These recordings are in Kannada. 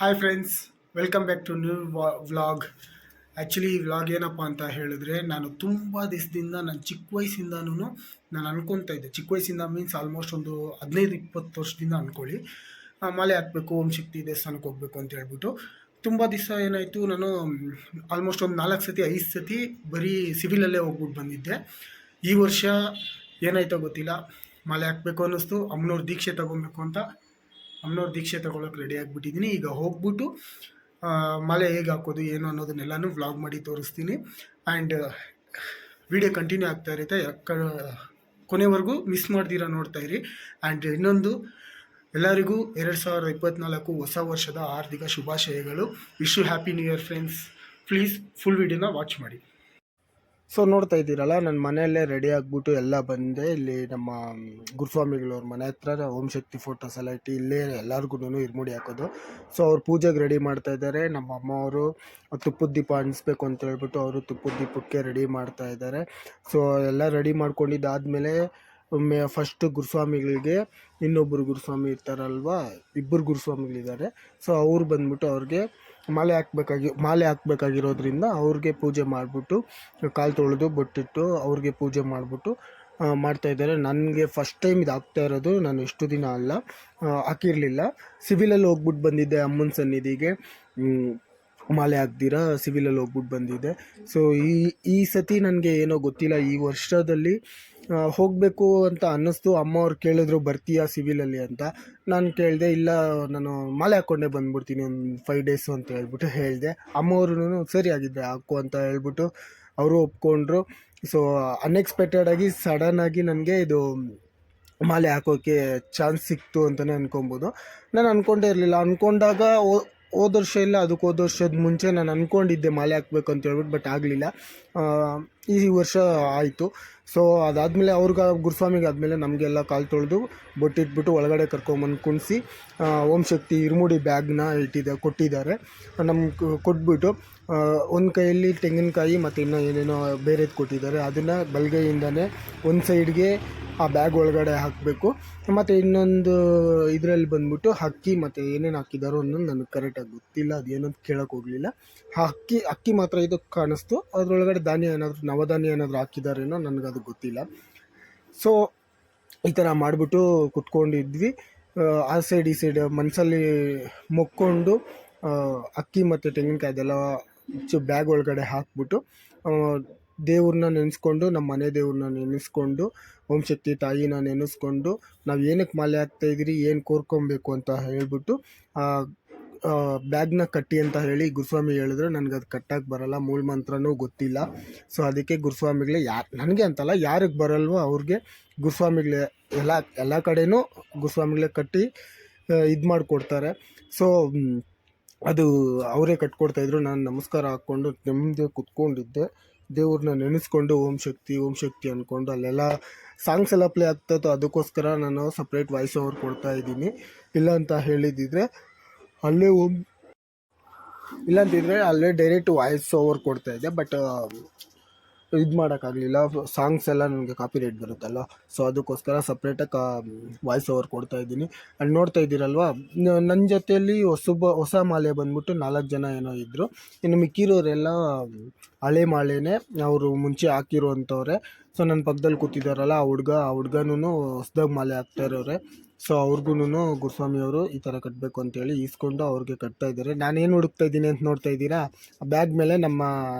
Hi friends, welcome back to new vlog. Actually ಈ ವ್ಲಾಗ್ ಏನಪ್ಪ ಅಂತ ಹೇಳಿದ್ರೆ, ನಾನು ತುಂಬ ದಿವಸದಿಂದ ನನ್ನ ಚಿಕ್ಕ ವಯಸ್ಸಿಂದನೂ ನಾನು ಅನ್ಕೊತಾ ಇದ್ದೆ. ಚಿಕ್ಕ ವಯಸ್ಸಿಂದ ಮೀನ್ಸ್ ಆಲ್ಮೋಸ್ಟ್ ಒಂದು 15-20 ವರ್ಷದಿಂದ ಅಂದ್ಕೊಳ್ಳಿ. ಮಾಲೆ ಹಾಕಬೇಕು, ಓಂ ಶಕ್ತಿ ದೇವಸ್ಥಾನಕ್ಕೆ ಹೋಗ್ಬೇಕು ಅಂತ ಹೇಳ್ಬಿಟ್ಟು ತುಂಬ ದಿವಸ ಏನಾಯಿತು, ನಾನು ಆಲ್ಮೋಸ್ಟ್ ಒಂದು 4 ಸತಿ 5 ಸತಿ ಬರೀ ಸಿವಿಲಲ್ಲೇ ಹೋಗ್ಬಿಟ್ಟು ಬಂದಿದ್ದೆ. ಈ ವರ್ಷ ಏನಾಯ್ತೋ ಗೊತ್ತಿಲ್ಲ, ಮಾಲೆ ಹಾಕಬೇಕು ಅನ್ನಿಸ್ತು. ಅಮ್ಮನವ್ರ ದೀಕ್ಷೆ ತೊಗೊಬೇಕು ಅಂತ ಅಮ್ಮನವ್ರ ದೀಕ್ಷೆ ತೊಗೊಳಕ್ಕೆ ರೆಡಿ ಆಗಿಬಿಟ್ಟಿದ್ದೀನಿ. ಈಗ ಹೋಗ್ಬಿಟ್ಟು ಮಾಲೆ ಹೇಗೆ ಹಾಕೋದು ಏನು ಅನ್ನೋದನ್ನೆಲ್ಲನೂ ವ್ಲಾಗ್ ಮಾಡಿ ತೋರಿಸ್ತೀನಿ. ಆ್ಯಂಡ್ ವಿಡಿಯೋ ಕಂಟಿನ್ಯೂ ಆಗ್ತಾ ಇರುತ್ತೆ, ಕೊನೆವರೆಗೂ ಮಿಸ್ ಮಾಡ್ದಿರ ನೋಡ್ತಾ ಇರಿ. ಆ್ಯಂಡ್ ಇನ್ನೊಂದು, ಎಲ್ಲರಿಗೂ 2024 ಹೊಸ ವರ್ಷದ ಹಾರ್ದಿಕ ಶುಭಾಶಯಗಳು. Wish you happy new year friends. Please full ವಿಡಿಯೋನ ವಾಚ್ ಮಾಡಿ. ಸೊ ನೋಡ್ತಾ ಇದ್ದೀರಲ್ಲ, ನನ್ನ ಮನೆಯಲ್ಲೇ ರೆಡಿ ಆಗಿಬಿಟ್ಟು ಎಲ್ಲ ಬಂದೆ. ಇಲ್ಲಿ ನಮ್ಮ ಗುರುಸ್ವಾಮಿಗಳವ್ರ ಮನೆ ಹತ್ರ ಓಂ ಶಕ್ತಿ ಫೋಟೋಸ್ ಎಲ್ಲ ಇಟ್ಟು ಇಲ್ಲೇ ಎಲ್ಲರಿಗೂ ಇರ್ಮುಡಿ ಹಾಕೋದು. ಸೊ ಅವ್ರು ಪೂಜೆಗೆ ರೆಡಿ ಮಾಡ್ತಾ ಇದ್ದಾರೆ. ನಮ್ಮ ಅಮ್ಮವರು ತುಪ್ಪದ ದೀಪ ಅಣಿಸ್ಬೇಕು ಅಂತ ಹೇಳ್ಬಿಟ್ಟು ಅವರು ತುಪ್ಪದ ದೀಪಕ್ಕೆ ರೆಡಿ ಮಾಡ್ತಾ ಇದ್ದಾರೆ. ಸೊ ಎಲ್ಲ ರೆಡಿ ಮಾಡ್ಕೊಂಡಿದ್ದಾದಮೇಲೆ ಫಸ್ಟ್ ಗುರುಸ್ವಾಮಿಗಳಿಗೆ ಇನ್ನೊಬ್ಬರು ಗುರುಸ್ವಾಮಿ ಇರ್ತಾರಲ್ವ, ಇಬ್ಬರು ಗುರುಸ್ವಾಮಿಗಳಿದ್ದಾರೆ. ಸೊ ಅವ್ರು ಬಂದ್ಬಿಟ್ಟು ಅವ್ರಿಗೆ ಮಾಲೆ ಹಾಕ್ಬೇಕಾಗಿರೋದ್ರಿಂದ ಅವ್ರಿಗೆ ಪೂಜೆ ಮಾಡಿಬಿಟ್ಟು ಕಾಲು ತೊಳೆದು ಬೊಟ್ಟಿಟ್ಟು ಅವ್ರಿಗೆ ಪೂಜೆ ಮಾಡಿಬಿಟ್ಟು ಮಾಡ್ತಾಯಿದ್ದಾರೆ. ನನಗೆ ಫಸ್ಟ್ ಟೈಮ್ ಇದು ಆಗ್ತಾ ಇರೋದು. ನಾನು ಎಷ್ಟು ದಿನ ಅಲ್ಲ ಹಾಕಿರಲಿಲ್ಲ. ಸಿವಿಲಲ್ಲಿ ಹೋಗ್ಬಿಟ್ಟು ಬಂದಿದ್ದೆ ಅಮ್ಮನ ಸನ್ನಿಧಿಗೆ, ಮಾಲೆ ಹಾಕ್ದಿರ ಸಿವಿಲಲ್ಲಿ ಹೋಗ್ಬಿಟ್ಟು ಬಂದಿದ್ದೆ. ಸೊ ಈ ಸತಿ ನನಗೆ ಏನೋ ಗೊತ್ತಿಲ್ಲ, ಈ ವರ್ಷದಲ್ಲಿ ಹೋಗಬೇಕು ಅಂತ ಅನ್ನಿಸ್ತು. ಅಮ್ಮ ಅವ್ರು ಕೇಳಿದ್ರು ಬರ್ತೀಯಾ ಸಿವಿಲಲ್ಲಿ ಅಂತ. ನಾನು ಕೇಳಿದೆ, ಇಲ್ಲ ನಾನು ಮಾಲೆ ಹಾಕ್ಕೊಂಡೇ ಬಂದ್ಬಿಡ್ತೀನಿ ಒಂದು 5 ಡೇಸು ಅಂತ ಹೇಳ್ಬಿಟ್ಟು ಹೇಳಿದೆ. ಅಮ್ಮವ್ರೂ ಸರಿ ಆಗಿದ್ದೆ ಹಾಕು ಅಂತ ಹೇಳ್ಬಿಟ್ಟು ಅವರು ಒಪ್ಕೊಂಡ್ರು. ಸೊ ಅನ್ಎಕ್ಸ್ಪೆಕ್ಟೆಡಾಗಿ ಸಡನ್ನಾಗಿ ನನಗೆ ಇದು ಮಾಲೆ ಹಾಕೋಕ್ಕೆ ಚಾನ್ಸ್ ಸಿಕ್ತು ಅಂತಲೇ ಅನ್ಕೊಬೋದು. ನಾನು ಅಂದ್ಕೊಂಡೇ ಇರಲಿಲ್ಲ. ಅಂದ್ಕೊಂಡಾಗ ಹೋದ ವರ್ಷ ಇಲ್ಲ, ಅದಕ್ಕೆ ಹೋದ ವರ್ಷದ ಮುಂಚೆ ನಾನು ಅಂದ್ಕೊಂಡಿದ್ದೆ ಮಾಲೆ ಹಾಕ್ಬೇಕು ಅಂತ ಹೇಳ್ಬಿಟ್ಟು, ಬಟ್ ಆಗಲಿಲ್ಲ. ಈ ವರ್ಷ ಆಯಿತು. ಸೊ ಅದಾದಮೇಲೆ ಗುರುಸ್ವಾಮಿಗೆ ಆದಮೇಲೆ ನಮಗೆಲ್ಲ ಕಾಲು ತೊಳೆದು ಬೊಟ್ಟಿಟ್ಬಿಟ್ಟು ಒಳಗಡೆ ಕರ್ಕೊಂಬಂದು ಕುಣಿಸಿ ಓಂ ಶಕ್ತಿ ಇರುಮುಡಿ ಬ್ಯಾಗ್ನ ಕೊಟ್ಟಿದ್ದಾರೆ. ನಮ್ಗೆ ಕೊಟ್ಬಿಟ್ಟು ಒಂದು ಕೈಯಲ್ಲಿ ತೆಂಗಿನಕಾಯಿ ಮತ್ತು ಇನ್ನೂ ಏನೇನೋ ಬೇರೆದು ಕೊಟ್ಟಿದ್ದಾರೆ. ಅದನ್ನು ಬಲಗೈಯಿಂದನೇ ಒಂದು ಸೈಡ್ಗೆ ಆ ಬ್ಯಾಗ್ ಒಳಗಡೆ ಹಾಕಬೇಕು. ಮತ್ತು ಇನ್ನೊಂದು ಇದರಲ್ಲಿ ಬಂದ್ಬಿಟ್ಟು ಅಕ್ಕಿ ಮತ್ತು ಏನೇನು ಹಾಕಿದಾರೋ ಅನ್ನೋದು ನನಗೆ ಕರೆಕ್ಟಾಗಿ ಗೊತ್ತಿಲ್ಲ, ಅದೇನಂತ ಕೇಳೋಕೆ ಹೋಗಲಿಲ್ಲ. ಅಕ್ಕಿ ಮಾತ್ರ ಇದಕ್ಕೆ ಕಾಣಿಸ್ತು. ಅದರೊಳಗಡೆ ನವಧಾನ್ಯ ಏನಾದರೂ ಹಾಕಿದಾರೇನೋ ನನಗದು ಗೊತ್ತಿಲ್ಲ. ಸೊ ಈ ಥರ ಮಾಡಿಬಿಟ್ಟು ಕುತ್ಕೊಂಡಿದ್ವಿ. ಆ ಸೈಡ್ ಈ ಸೈಡ್ ಮನಸ್ಸಲ್ಲಿ ಮೊಕ್ಕೊಂಡು ಅಕ್ಕಿ ಮತ್ತು ತೆಂಗಿನಕಾಯಿ ಅದೆಲ್ಲ ಬ್ಯಾಗ್ ಒಳಗಡೆ ಹಾಕ್ಬಿಟ್ಟು ದೇವ್ರನ್ನ ನೆನೆಸ್ಕೊಂಡು, ನಮ್ಮ ಮನೆ ದೇವ್ರನ್ನ ನೆನೆಸ್ಕೊಂಡು, ಓಂ ಶಕ್ತಿ ತಾಯಿನ ನೆನೆಸ್ಕೊಂಡು, ನಾವು ಏನಕ್ಕೆ ಮಾಲೆ ಹಾಕ್ತಾಯಿದ್ದೀರಿ, ಏನು ಕೋರ್ಕೊಬೇಕು ಅಂತ ಹೇಳ್ಬಿಟ್ಟು ಬ್ಯಾಗ್ನ ಕಟ್ಟಿ ಅಂತ ಹೇಳಿ ಗುರುಸ್ವಾಮಿ ಹೇಳಿದ್ರು. ನನಗದು ಕಟ್ಟಕ್ಕೆ ಬರೋಲ್ಲ, ಮೂಲ ಮಂತ್ರನೂ ಗೊತ್ತಿಲ್ಲ. ಸೊ ಅದಕ್ಕೆ ಗುರುಸ್ವಾಮಿಗಳೇ, ನನಗೆ ಅಂತಲ್ಲ, ಯಾರಿಗೆ ಬರಲ್ವೋ ಅವ್ರಿಗೆ ಗುರುಸ್ವಾಮಿಗಳೇ ಎಲ್ಲ ಕಡೆಯೂ ಗುರುಸ್ವಾಮಿಗಳೇ ಕಟ್ಟಿ ಇದು ಮಾಡಿಕೊಡ್ತಾರೆ. ಸೊ ಅದು ಅವರೇ ಕಟ್ಕೊಡ್ತಾಯಿದ್ರು. ನಾನು ನಮಸ್ಕಾರ ಹಾಕ್ಕೊಂಡು ನೆಮ್ಮದಿ ಕುತ್ಕೊಂಡಿದ್ದೆ, ದೇವ್ರನ್ನ ನೆನೆಸ್ಕೊಂಡು ಓಂ ಶಕ್ತಿ ಅಂದ್ಕೊಂಡು. ಅಲ್ಲೆಲ್ಲ ಸಾಂಗ್ಸ್ ಎಲ್ಲ ಪ್ಲೇ ಆಗ್ತಾಯಿತ್ತು, ಅದಕ್ಕೋಸ್ಕರ ನಾನು ಸಪ್ರೇಟ್ ವಾಯ್ಸ್ ಓವರ್ ಕೊಡ್ತಾಯಿದ್ದೀನಿ. ಇಲ್ಲಾಂತಿದ್ರೆ ಅಲ್ಲೇ ಡೈರೆಕ್ಟ್ ವಾಯ್ಸ್ ಓವರ್ ಕೊಡ್ತಾಯಿದ್ದೆ. ಬಟ್ ಇದು ಮಾಡೋಕ್ಕಾಗಲಿಲ್ಲ, ಸಾಂಗ್ಸ್ ಎಲ್ಲ ನನಗೆ ಕಾಪಿ ರೈಟ್ ಬರುತ್ತಲ್ಲ. ಸೊ ಅದಕ್ಕೋಸ್ಕರ ಸಪ್ರೇಟಾಗಿ ವಾಯ್ಸ್ ಓವರ್ ಕೊಡ್ತಾಯಿದ್ದೀನಿ. ಅಲ್ಲಿ ನೋಡ್ತಾ ಇದ್ದೀರಲ್ವ, ನನ್ನ ಜೊತೆಯಲ್ಲಿ ಹೊಸ ಮಾಲೆ ಬಂದ್ಬಿಟ್ಟು 4 ಜನ ಏನೋ ಇದ್ದರು. ಇನ್ನು ಮಿಕ್ಕಿರೋರೆಲ್ಲ ಹಳೆ ಮಾಲೆನೇ, ಅವರು ಮುಂಚೆ ಹಾಕಿರೋವಂಥವ್ರೆ. ಸೊ ನನ್ನ ಪಕ್ಕದಲ್ಲಿ ಕೂತಿದ್ದಾರಲ್ಲ ಆ ಹುಡ್ಗನೂ ಹೊಸ್ದಾಗಿ ಮಾಲೆ ಹಾಕ್ತಾ ಇರೋರೆ. ಸೊ ಅವ್ರಿಗೂ ಗುರುಸ್ವಾಮಿಯವರು ಈ ಥರ ಕಟ್ಟಬೇಕು ಅಂತೇಳಿ ಈಸ್ಕೊಂಡು ಅವ್ರಿಗೆ ಕಟ್ತಾ ಇದ್ದಾರೆ. ನಾನೇನು ಹುಡುಕ್ತಾ ಇದ್ದೀನಿ ಅಂತ ನೋಡ್ತಾ ಇದ್ದೀರಾ, ಬ್ಯಾಗ್ ಮೇಲೆ ನಮ್ಮ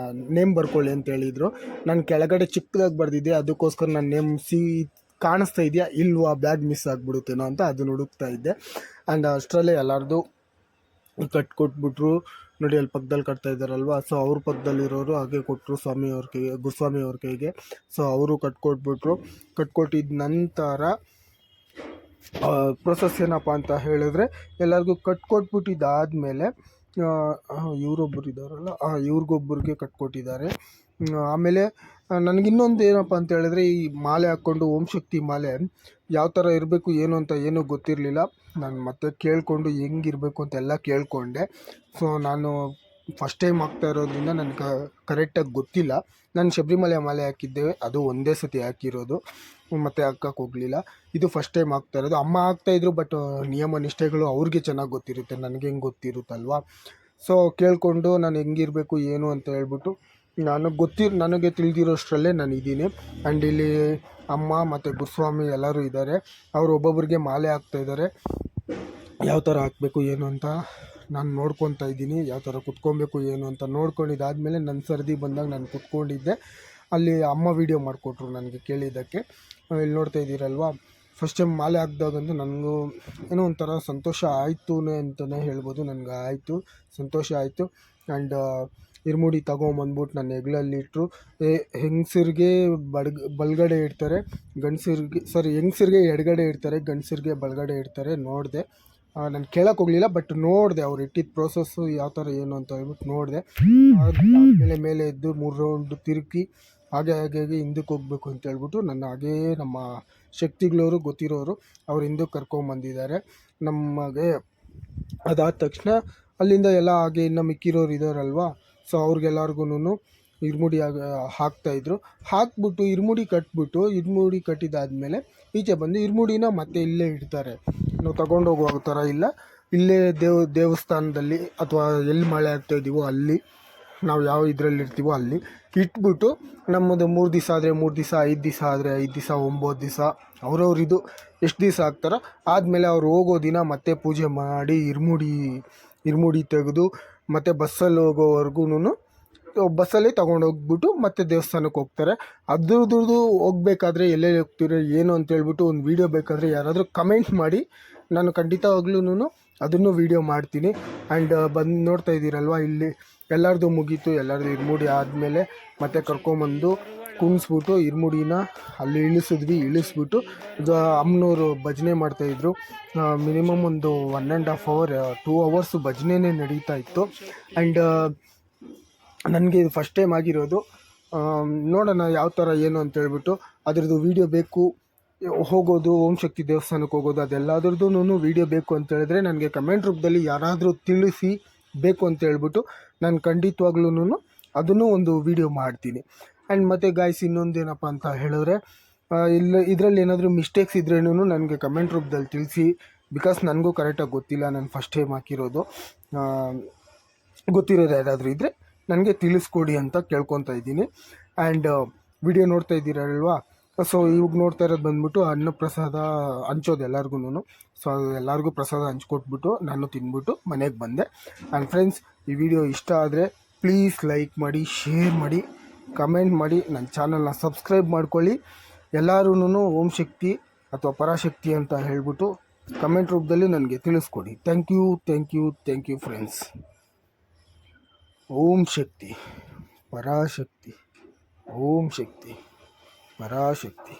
ನೇಮ್ ಬರ್ಕೊಳ್ಳಿ ಅಂತ ಹೇಳಿದರು. ನಾನು ಕೆಳಗಡೆ ಚಿಕ್ಕದಾಗಿ ಬರೆದಿದ್ದೆ, ಅದಕ್ಕೋಸ್ಕರ ನನ್ನ ನೇಮ್ ಕಾಣಿಸ್ತಾ ಇದೆಯಾ ಇಲ್ವಾ, ಬ್ಯಾಗ್ ಮಿಸ್ ಆಗಿಬಿಡುತ್ತೇನೋ ಅಂತ ಅದನ್ನು ಹುಡುಕ್ತಾ ಇದ್ದೆ. ಆ್ಯಂಡ್ ಅಷ್ಟರಲ್ಲೇ ಎಲ್ಲರದು ಕೊಟ್ಬಿಟ್ರು. ನೋಡಿ ಅಲ್ಲಿ ಪಕ್ಕದಲ್ಲಿ ಕಟ್ತಾ ಇದ್ದಾರಲ್ವ, ಸೊ ಅವ್ರ ಪಕ್ಕದಲ್ಲಿರೋರು ಹಾಗೆ ಕೊಟ್ಟರು ಗುರುಸ್ವಾಮಿಯವ್ರ ಕೈಗೆ. ಸೊ ಅವರು ಕಟ್ಕೊಟ್ಟಿದ್ದ ನಂತರ ಪ್ರೊಸೆಸ್ ಏನಪ್ಪ ಅಂತ ಹೇಳಿದ್ರೆ, ಎಲ್ಲರಿಗೂ ಕಟ್ಕೊಟ್ಬಿಟ್ಟಿದ್ದಾದಮೇಲೆ ಇವರೊಬ್ಬರು ಇದ್ದಾರಲ್ಲ, ಇವ್ರಿಗೊಬ್ಬರಿಗೆ ಕಟ್ಕೊಟ್ಟಿದ್ದಾರೆ. ಆಮೇಲೆ ನನಗಿನ್ನೊಂದು ಏನಪ್ಪ ಅಂತ ಹೇಳಿದ್ರೆ, ಈ ಮಾಲೆ ಹಾಕ್ಕೊಂಡು ಓಂ ಶಕ್ತಿ ಮಾಲೆ ಯಾವ ಥರ ಇರಬೇಕು ಏನು ಅಂತ ಏನೂ ಗೊತ್ತಿರಲಿಲ್ಲ. ನಾನು ಮತ್ತೆ ಕೇಳಿಕೊಂಡು ಹೆಂಗಿರಬೇಕು ಅಂತೆಲ್ಲ ಕೇಳಿಕೊಂಡೆ. ಸೊ ನಾನು ಫಸ್ಟ್ ಟೈಮ್ ಆಗ್ತಾ ಇರೋದ್ರಿಂದ ನನಗೆ ಕರೆಕ್ಟಾಗಿ ಗೊತ್ತಿಲ್ಲ. ನಾನು ಶಬರಿಮಲೆ ಮಾಲೆ ಹಾಕಿದ್ದೆ, ಅದು ಒಂದೇ ಸತಿ ಹಾಕಿರೋದು, ಮತ್ತು ಹಾಕಕ್ಕೆ ಹೋಗಲಿಲ್ಲ. ಇದು ಫಸ್ಟ್ ಟೈಮ್ ಆಗ್ತಾ ಇರೋದು. ಅಮ್ಮ ಹಾಕ್ತಾಯಿದ್ರು, ಬಟ್ ನಿಯಮ ನಿಷ್ಠೆಗಳು ಅವ್ರಿಗೆ ಚೆನ್ನಾಗಿ ಗೊತ್ತಿರುತ್ತೆ, ನನಗೆ ಹೆಂಗೆ ಗೊತ್ತಿರುತ್ತಲ್ವ. ಸೊ ಕೇಳಿಕೊಂಡು ನಾನು ಹೆಂಗಿರಬೇಕು ಏನು ಅಂತ ಹೇಳ್ಬಿಟ್ಟು ನನಗೆ ತಿಳಿದಿರೋಷ್ಟರಲ್ಲೇ ನಾನು ಇದ್ದೀನಿ. ಆ್ಯಂಡ್ ಇಲ್ಲಿ ಅಮ್ಮ ಮತ್ತು ಗುರುಸ್ವಾಮಿ ಎಲ್ಲರೂ ಇದ್ದಾರೆ. ಅವರು ಒಬ್ಬೊಬ್ಬರಿಗೆ ಮಾಲೆ ಹಾಕ್ತಾಯಿದ್ದಾರೆ. ಯಾವ ಥರ ಹಾಕಬೇಕು ಏನು ಅಂತ ನಾನು ನೋಡ್ಕೊತಾ ಇದ್ದೀನಿ, ಯಾವ ಥರ ಕುತ್ಕೊಬೇಕು ಏನು ಅಂತ ನೋಡ್ಕೊಂಡಿದ್ದಾದಮೇಲೆ ನನ್ನ ಸರದಿ ಬಂದಾಗ ನಾನು ಕುತ್ಕೊಂಡಿದ್ದೆ. ಅಲ್ಲಿ ಅಮ್ಮ ವೀಡಿಯೋ ಮಾಡಿಕೊಟ್ರು ನನಗೆ ಕೇಳಿದ್ದಕ್ಕೆ. ಇಲ್ಲಿ ನೋಡ್ತಾ ಇದ್ದೀರಲ್ವ, ಫಸ್ಟ್ ಟೈಮ್ ಮಾಲೆ ಹಾಕಿದಾಗಂತೂ ನನಗೂ ಏನೋ ಒಂಥರ ಸಂತೋಷ ಆಯಿತು ಅಂತಲೇ ಹೇಳ್ಬೋದು. ನನಗೆ ಆಯಿತು, ಸಂತೋಷ ಆಯಿತು. ಆ್ಯಂಡ್ ಇರ್ಮುಡಿ ತಗೊಂಬಂದ್ಬಿಟ್ಟು ನನ್ನ ಹೆಗ್ಲಲ್ಲಿಟ್ಟರು. ಹೆಂಗಸರಿಗೆ ಬಲಗಡೆ ಇಡ್ತಾರೆ, ಹೆಂಗಸರಿಗೆ ಎಡಗಡೆ ಇಡ್ತಾರೆ, ಗಂಡಸರಿಗೆ ಬಲಗಡೆ ಇಡ್ತಾರೆ. ನೋಡಿದೆ, ನಾನು ಕೇಳಕ್ಕೆ ಹೋಗಲಿಲ್ಲ, ಬಟ್ ನೋಡಿದೆ ಅವ್ರು ಇಟ್ಟಿದ್ದ ಪ್ರೋಸೆಸ್ಸು ಯಾವ ಥರ ಏನು ಅಂತ ಹೇಳ್ಬಿಟ್ಟು ನೋಡಿದೆ. ಮೇಲೆ ಎದ್ದು 3 ರೌಂಡ್ ತಿರುಗಿ ಹಾಗೆ ಹಿಂದಕ್ಕೆ ಹೋಗ್ಬೇಕು ಅಂತ ಹೇಳ್ಬಿಟ್ಟು ಹಾಗೇ ನಮ್ಮ ಶಕ್ತಿಗಳವರು ಗೊತ್ತಿರೋರು ಅವ್ರು ಹಿಂದಕ್ಕೆ ಕರ್ಕೊಂಬಂದಿದ್ದಾರೆ ನಮಗೆ. ಅದಾದ ತಕ್ಷಣ ಅಲ್ಲಿಂದ ಎಲ್ಲ ಹಾಗೆ ಇನ್ನು ಮಿಕ್ಕಿರೋರು ಇದ್ದಾರಲ್ವ, ಸೊ ಅವ್ರಿಗೆಲ್ಲರಿಗೂ ಇರ್ಮುಡಿ ಹಾಕ್ತಾಯಿದ್ರು. ಹಾಕ್ಬಿಟ್ಟು ಇರ್ಮುಡಿ ಕಟ್ಟಿದಾದ್ಮೇಲೆ ಈಚೆ ಬಂದು ಇರ್ಮುಡಿನ ಮತ್ತೆ ಇಲ್ಲೇ ಇಡ್ತಾರೆ. ನಾವು ತಗೊಂಡೋಗುವ ಥರ ಇಲ್ಲ, ಇಲ್ಲೇ ದೇವಸ್ಥಾನದಲ್ಲಿ ಅಥವಾ ಎಲ್ಲಿ ಮಾಲೆ ಹಾಕ್ತಾಯಿದ್ದೀವೋ ಅಲ್ಲಿ, ನಾವು ಯಾವ ಇದರಲ್ಲಿ ಇರ್ತೀವೋ ಅಲ್ಲಿ ಇಟ್ಬಿಟ್ಟು ನಮ್ಮದು 3 ದಿವಸ ಆದರೆ 3 ದಿವಸ, 5 ದಿವಸ ಆದರೆ 5 ದಿವಸ, 9 ದಿವಸ ಅವ್ರವ್ರಿದು ಎಷ್ಟು ದಿವಸ ಹಾಕ್ತಾರೋ ಆದಮೇಲೆ ಅವ್ರು ಹೋಗೋ ದಿನ ಮತ್ತೆ ಪೂಜೆ ಮಾಡಿ ಇರ್ಮುಡಿ ತೆಗೆದು ಮತ್ತು ಬಸ್ಸಲ್ಲಿ ಹೋಗೋವರೆಗೂ ಬಸ್ಸಲ್ಲೇ ತೊಗೊಂಡೋಗ್ಬಿಟ್ಟು ಮತ್ತೆ ದೇವಸ್ಥಾನಕ್ಕೆ ಹೋಗ್ತಾರೆ. ಅದ್ರದ್ದು ಹೋಗ್ಬೇಕಾದ್ರೆ ಎಲ್ಲೆಲ್ಲಿ ಹೋಗ್ತೀರೋ ಏನು ಅಂತೇಳ್ಬಿಟ್ಟು ಒಂದು ವೀಡಿಯೋ ಬೇಕಾದರೆ ಯಾರಾದರೂ ಕಮೆಂಟ್ ಮಾಡಿ, ನಾನು ಖಂಡಿತವಾಗ್ಲೂ ಅದನ್ನು ವೀಡಿಯೋ ಮಾಡ್ತೀನಿ. ಆ್ಯಂಡ್ ಬಂದು ನೋಡ್ತಾ ಇದ್ದೀರಲ್ವ, ಇಲ್ಲಿ ಎಲ್ಲರದು ಮುಗೀತು. ಎಲ್ಲರದು ಇರ್ಮುಡಿ ಆದಮೇಲೆ ಮತ್ತೆ ಕರ್ಕೊಂಬಂದು ಕುಣಿಸ್ಬಿಟ್ಟು ಇರ್ಮುಡಿನ ಅಲ್ಲಿ ಇಳಿಸ್ಬಿಟ್ಟು ಅಮ್ಮನವರು ಭಜನೆ ಮಾಡ್ತಾಯಿದ್ರು. ಮಿನಿಮಮ್ ಒಂದು 1.5 hour 2 hours ಭಜನೆನೇ ನಡೀತಾ ಇತ್ತು. ಆ್ಯಂಡ್ ನನಗೆ ಇದು ಫಸ್ಟ್ ಟೈಮ್ ಆಗಿರೋದು. ನೋಡೋಣ ಯಾವ ಥರ ಏನು ಅಂತೇಳ್ಬಿಟ್ಟು ಅದ್ರದ್ದು ವೀಡಿಯೋ ಬೇಕು, ಹೋಗೋದು ಓಂ ಶಕ್ತಿ ದೇವಸ್ಥಾನಕ್ಕೆ ಹೋಗೋದು ಅದೆಲ್ಲದ್ರದ್ದು ವೀಡಿಯೋ ಬೇಕು ಅಂತೇಳಿದ್ರೆ ನನಗೆ ಕಮೆಂಟ್ ರೂಪದಲ್ಲಿ ಯಾರಾದರೂ ತಿಳಿಸಿ ಬೇಕು ಅಂತೇಳ್ಬಿಟ್ಟು ನಾನು ಖಂಡಿತವಾಗ್ಲೂ ಅದನ್ನು ಒಂದು ವೀಡಿಯೋ ಮಾಡ್ತೀನಿ. ಆ್ಯಂಡ್ ಮತ್ತು ಗಾಯ್ಸ್ ಇನ್ನೊಂದೇನಪ್ಪ ಅಂತ ಹೇಳಿದ್ರೆ, ಇದರಲ್ಲಿ ಏನಾದರೂ ಮಿಸ್ಟೇಕ್ಸ್ ಇದ್ರೇನು ನನಗೆ ಕಮೆಂಟ್ ರೂಪದಲ್ಲಿ ತಿಳಿಸಿ. ಬಿಕಾಸ್ ನನಗೂ ಕರೆಕ್ಟಾಗಿ ಗೊತ್ತಿಲ್ಲ, ನಾನು ಫಸ್ಟ್ ಟೈಮ್ ಹಾಕಿರೋದು. ಗೊತ್ತಿರೋದು ಯಾರಾದರೂ ಇದ್ದರೆ ನನಗೆ ತಿಳಿಸ್ಕೊಡಿ ಅಂತ ಕೇಳ್ಕೊತಾ ಇದ್ದೀನಿ. ಆ್ಯಂಡ್ ವಿಡಿಯೋ ನೋಡ್ತಾ ಇದ್ದೀರಲ್ವಾ, ಸೊ ಇವಾಗ ನೋಡ್ತಾ ಇರೋದು ಬಂದ್ಬಿಟ್ಟು ಅನ್ನಪ್ರಸಾದ ಹಂಚೋದು ಎಲ್ಲರಿಗೂ. ಸೊ ಎಲ್ಲರಿಗೂ ಪ್ರಸಾದ ಹಂಚ್ಕೊಟ್ಬಿಟ್ಟು ನಾನು ತಿಂದ್ಬಿಟ್ಟು ಮನೆಗೆ ಬಂದೆ. ಆ್ಯಂಡ್ ಫ್ರೆಂಡ್ಸ್, ಈ ವಿಡಿಯೋ ಇಷ್ಟ ಆದರೆ ಪ್ಲೀಸ್ ಲೈಕ್ ಮಾಡಿ, ಶೇರ್ ಮಾಡಿ, ಕಮೆಂಟ್ ಮಾಡಿ, ನನ್ನ ಚಾನಲ್ನ ಸಬ್ಸ್ಕ್ರೈಬ್ ಮಾಡ್ಕೊಳ್ಳಿ. ಎಲ್ಲರೂ ಓಂ ಶಕ್ತಿ ಅಥವಾ ಪರಾಶಕ್ತಿ ಅಂತ ಹೇಳ್ಬಿಟ್ಟು ಕಮೆಂಟ್ ರೂಪದಲ್ಲಿ ನನಗೆ ತಿಳಿಸ್ಕೊಡಿ. Thank you friends. ಓಂ ಶಕ್ತಿ ಪರಾಶಕ್ತಿ, ಓಂ ಶಕ್ತಿ ಪರಾಶಕ್ತಿ.